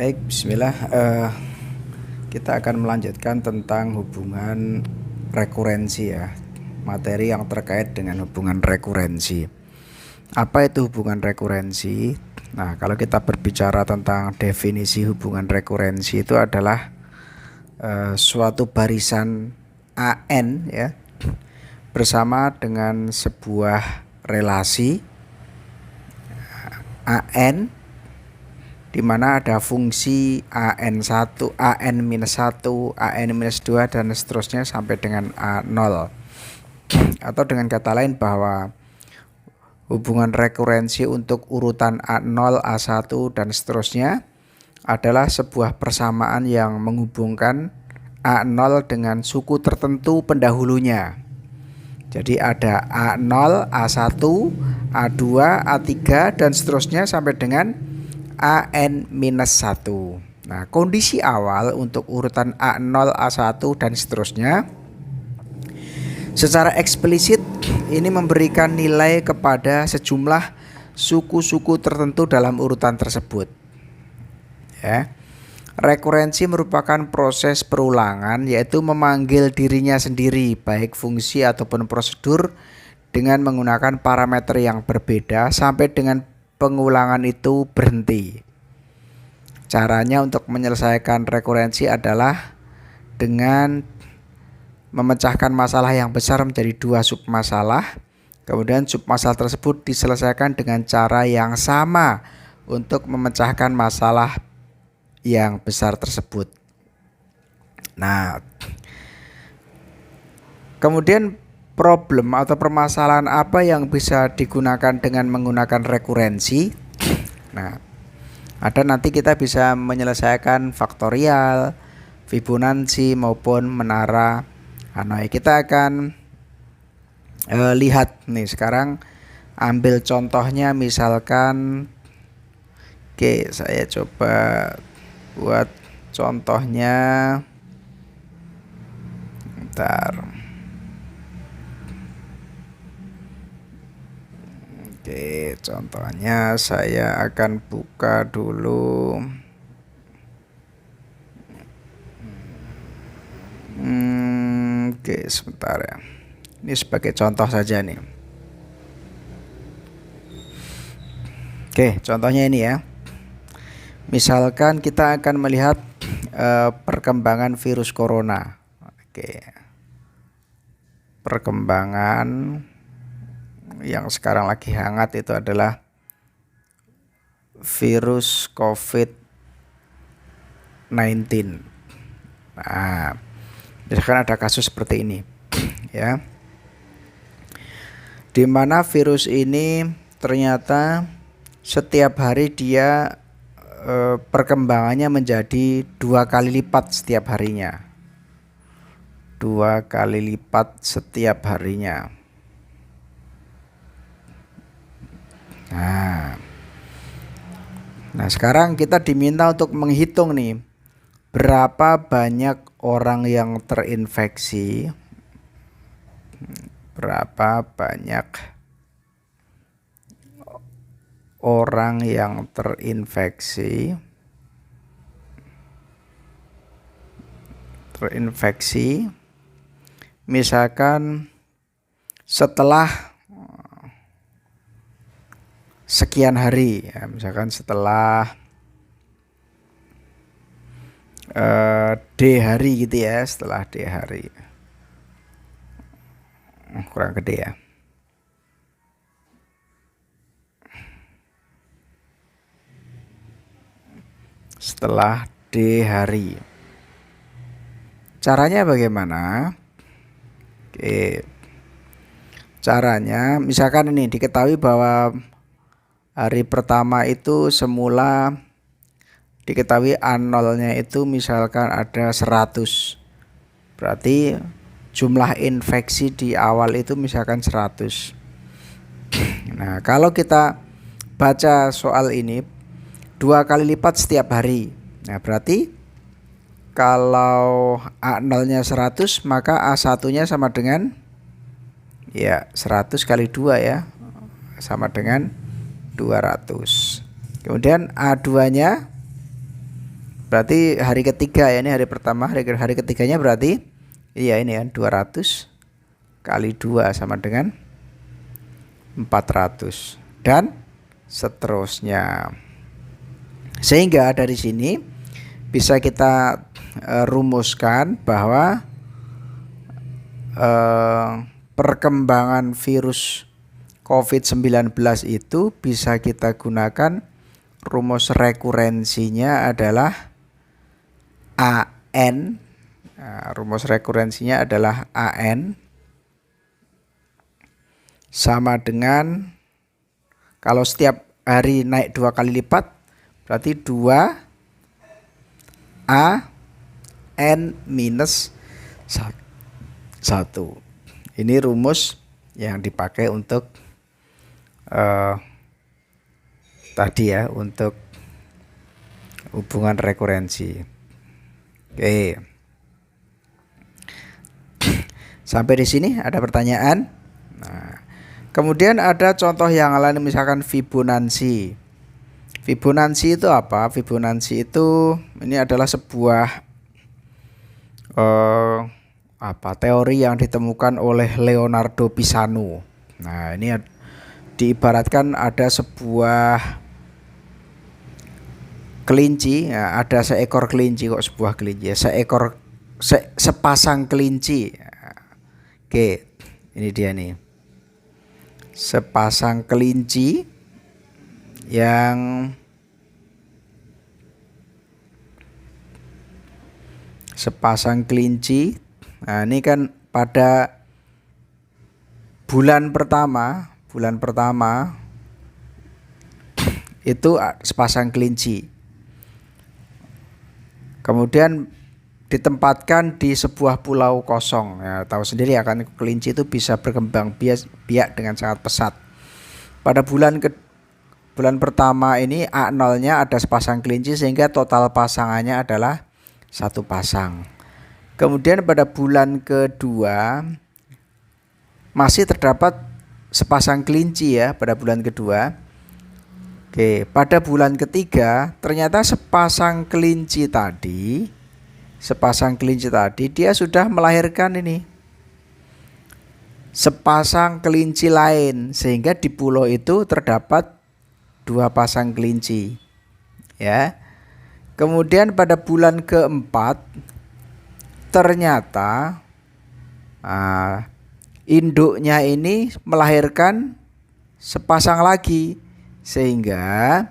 Baik, bismillah. Kita akan melanjutkan tentang hubungan rekurensi ya. Materi yang terkait dengan hubungan rekurensi. Apa itu hubungan rekurensi? Nah, kalau kita berbicara tentang definisi hubungan rekurensi itu adalah suatu barisan AN ya bersama dengan sebuah relasi AN di mana ada fungsi AN1, AN-1, AN-2 dan seterusnya sampai dengan A0. Atau dengan kata lain bahwa hubungan rekurensi untuk urutan A0, A1 dan seterusnya adalah sebuah persamaan yang menghubungkan A0 dengan suku tertentu pendahulunya. Jadi ada A0, A1, A2, A3 dan seterusnya sampai dengan AN-1. Nah, kondisi awal untuk urutan A0, A1 dan seterusnya secara eksplisit ini memberikan nilai kepada sejumlah suku-suku tertentu dalam urutan tersebut. Ya. Rekurensi merupakan proses perulangan, yaitu memanggil dirinya sendiri baik fungsi ataupun prosedur dengan menggunakan parameter yang berbeda sampai dengan pengulangan itu berhenti. Caranya untuk menyelesaikan rekurensi adalah dengan memecahkan masalah yang besar menjadi dua submasalah. Kemudian submasalah tersebut diselesaikan dengan cara yang sama untuk memecahkan masalah yang besar tersebut. Nah, kemudian problem atau permasalahan apa yang bisa digunakan dengan menggunakan rekurensi? Nah, ada nanti kita bisa menyelesaikan faktorial, Fibonacci maupun menara Hanoi. Kita akan lihat nih sekarang, ambil contohnya misalkan, oke, saya coba buat contohnya. Bentar. Oke, contohnya saya akan buka dulu. Oke, sebentar ya. Ini sebagai contoh saja nih. Oke, contohnya ini ya. Misalkan kita akan melihat perkembangan virus corona. Oke. Perkembangan yang sekarang lagi hangat itu adalah virus COVID-19. Nah, misalkan ada kasus seperti ini ya, di mana virus ini ternyata setiap hari dia perkembangannya menjadi 2 kali lipat setiap harinya. 2 kali lipat setiap harinya. Nah, sekarang kita diminta untuk menghitung nih berapa banyak orang yang terinfeksi, berapa banyak orang yang terinfeksi misalkan setelah sekian hari ya, misalkan setelah D hari gitu ya, setelah D hari. Kurang gede ya. Setelah D hari. Caranya bagaimana? Oke. Caranya misalkan ini diketahui bahwa hari pertama itu semula diketahui A0-nya itu misalkan ada 100. Berarti jumlah infeksi di awal itu misalkan 100. Nah, kalau kita baca soal ini 2 kali lipat setiap hari. Nah, berarti kalau A0-nya 100, maka A1-nya sama dengan ya 100 kali 2 ya, sama dengan 200. Kemudian A2-nya Berarti hari ketiga ya, ini hari pertama, hari ketiganya berarti iya ini kan 200 kali 2 sama dengan 400 dan seterusnya. Sehingga dari sini bisa kita rumuskan bahwa perkembangan virus COVID-19 itu bisa kita gunakan rumus rekurensinya adalah AN. Rumus rekurensinya adalah AN sama dengan, kalau setiap hari naik 2 kali lipat berarti 2 AN minus 1. Ini rumus yang dipakai untuk tadi ya, untuk hubungan rekurensi. Oke. Sampai di sini ada pertanyaan? Nah, kemudian ada contoh yang lain, misalkan Fibonacci. Fibonacci itu apa? Fibonacci itu ini adalah sebuah teori yang ditemukan oleh Leonardo Pisano. Nah, ini diibaratkan ada sebuah kelinci, ya, ada seekor kelinci, kok sebuah kelinci ya, sepasang kelinci. Oke, ini dia nih, sepasang kelinci yang nah ini kan pada bulan pertama itu sepasang kelinci, kemudian ditempatkan di sebuah pulau kosong. Ya, tahu sendiri akan kelinci itu bisa berkembang biak dengan sangat pesat. Pada bulan pertama ini A0-nya ada sepasang kelinci, sehingga total pasangannya adalah 1 pasang. Kemudian pada bulan kedua masih terdapat sepasang kelinci ya, pada bulan kedua. Oke, pada bulan ketiga ternyata sepasang kelinci tadi dia sudah melahirkan ini sepasang kelinci lain, sehingga di pulau itu terdapat 2 pasang kelinci ya. Kemudian pada bulan keempat ternyata induknya ini melahirkan sepasang lagi, sehingga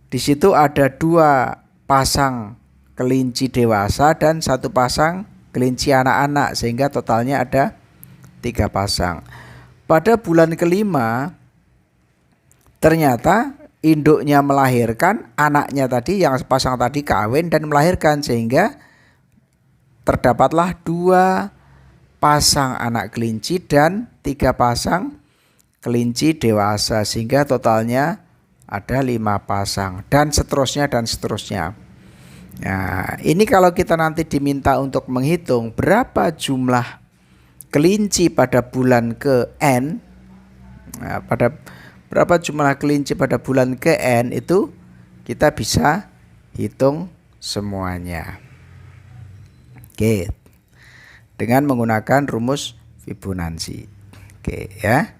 di situ ada 2 pasang kelinci dewasa dan 1 pasang kelinci anak-anak, sehingga totalnya ada 3 pasang. Pada bulan kelima ternyata induknya melahirkan, anaknya tadi yang sepasang tadi kawin dan melahirkan, sehingga terdapatlah 2 pasang anak kelinci dan 3 pasang kelinci dewasa, sehingga totalnya ada 5 pasang dan seterusnya. Nah, ini kalau kita nanti diminta untuk menghitung berapa jumlah kelinci pada bulan ke-N, nah, berapa jumlah kelinci pada bulan ke-N itu kita bisa hitung semuanya. Oke, dengan menggunakan rumus Fibonacci. Oke ya.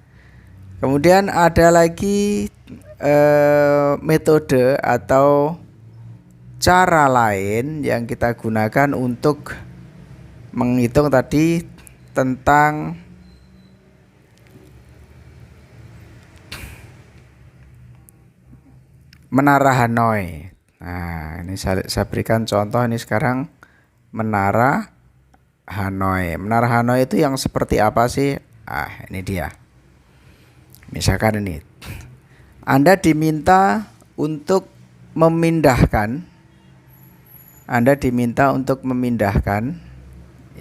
Kemudian ada lagi metode atau cara lain yang kita gunakan untuk menghitung tadi tentang menara Hanoi. Nah, ini saya berikan contoh ini sekarang menara Hanoi. Menara Hanoi itu yang seperti apa sih? Ini dia. Misalkan ini, Anda diminta untuk memindahkan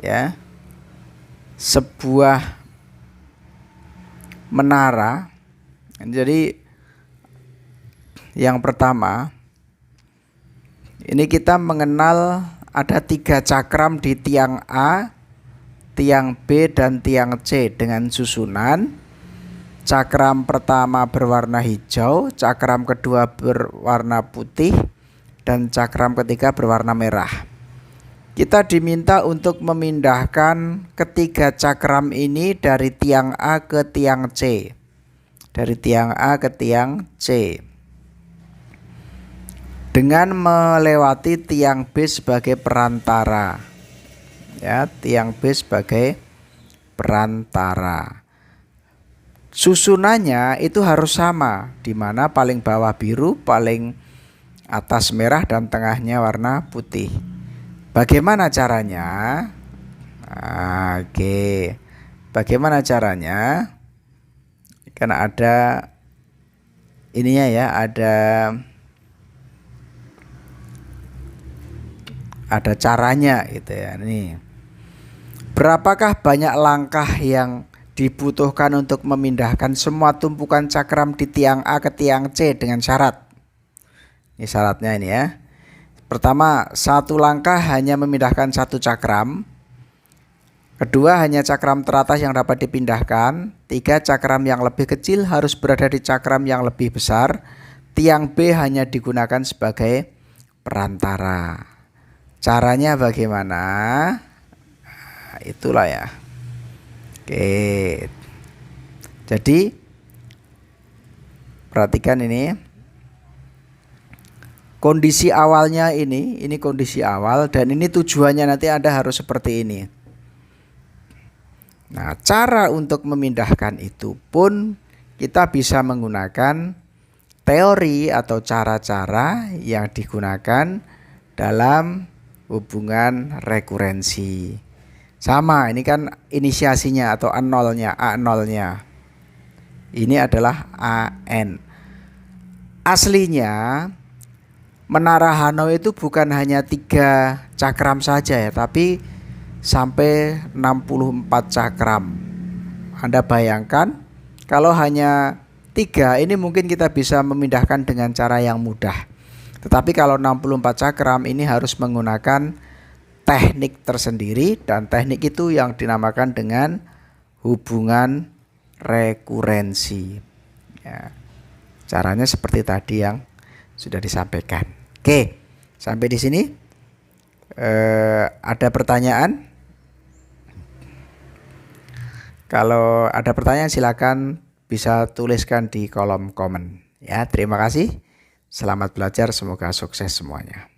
ya sebuah menara. Jadi yang pertama, ini kita mengenal ada 3 cakram di tiang A, tiang B, dan tiang C dengan susunan. Cakram pertama berwarna hijau, cakram kedua berwarna putih, dan cakram ketiga berwarna merah. Kita diminta untuk memindahkan ketiga cakram ini dari tiang A ke tiang C. Dari tiang A ke tiang C. Dengan melewati tiang B sebagai perantara. Ya, tiang B sebagai perantara. Susunannya itu harus sama, di mana paling bawah biru, paling atas merah, dan tengahnya warna putih. Bagaimana caranya? Oke. Bagaimana caranya? Karena ada ininya ya, ada caranya gitu ya. Nih. Berapakah banyak langkah yang dibutuhkan untuk memindahkan semua tumpukan cakram di tiang A ke tiang C dengan syarat? Ini syaratnya ini ya. Pertama, satu langkah hanya memindahkan satu cakram. Kedua, hanya cakram teratas yang dapat dipindahkan. Tiga, cakram yang lebih kecil harus berada di cakram yang lebih besar. Tiang B hanya digunakan sebagai perantara. Caranya bagaimana? Nah, itulah ya. Oke. Jadi, perhatikan ini. Kondisi awalnya ini kondisi awal, dan ini tujuannya nanti Anda harus seperti ini. Nah, cara untuk memindahkan itu pun kita bisa menggunakan teori atau cara-cara yang digunakan dalam hubungan rekurensi. Sama, ini kan inisiasinya atau A0-nya, A0-nya. Ini adalah AN. Aslinya Menara Hanoi itu bukan hanya 3 cakram saja ya, tapi sampai 64 cakram. Anda bayangkan kalau hanya 3 ini mungkin kita bisa memindahkan dengan cara yang mudah. Tetapi kalau 64 cakram ini harus menggunakan teknik tersendiri, dan teknik itu yang dinamakan dengan hubungan rekurensi. Ya, caranya seperti tadi yang sudah disampaikan. Oke, sampai di sini. Ada pertanyaan? Kalau ada pertanyaan silakan bisa tuliskan di kolom komen. Ya, terima kasih. Selamat belajar, semoga sukses semuanya.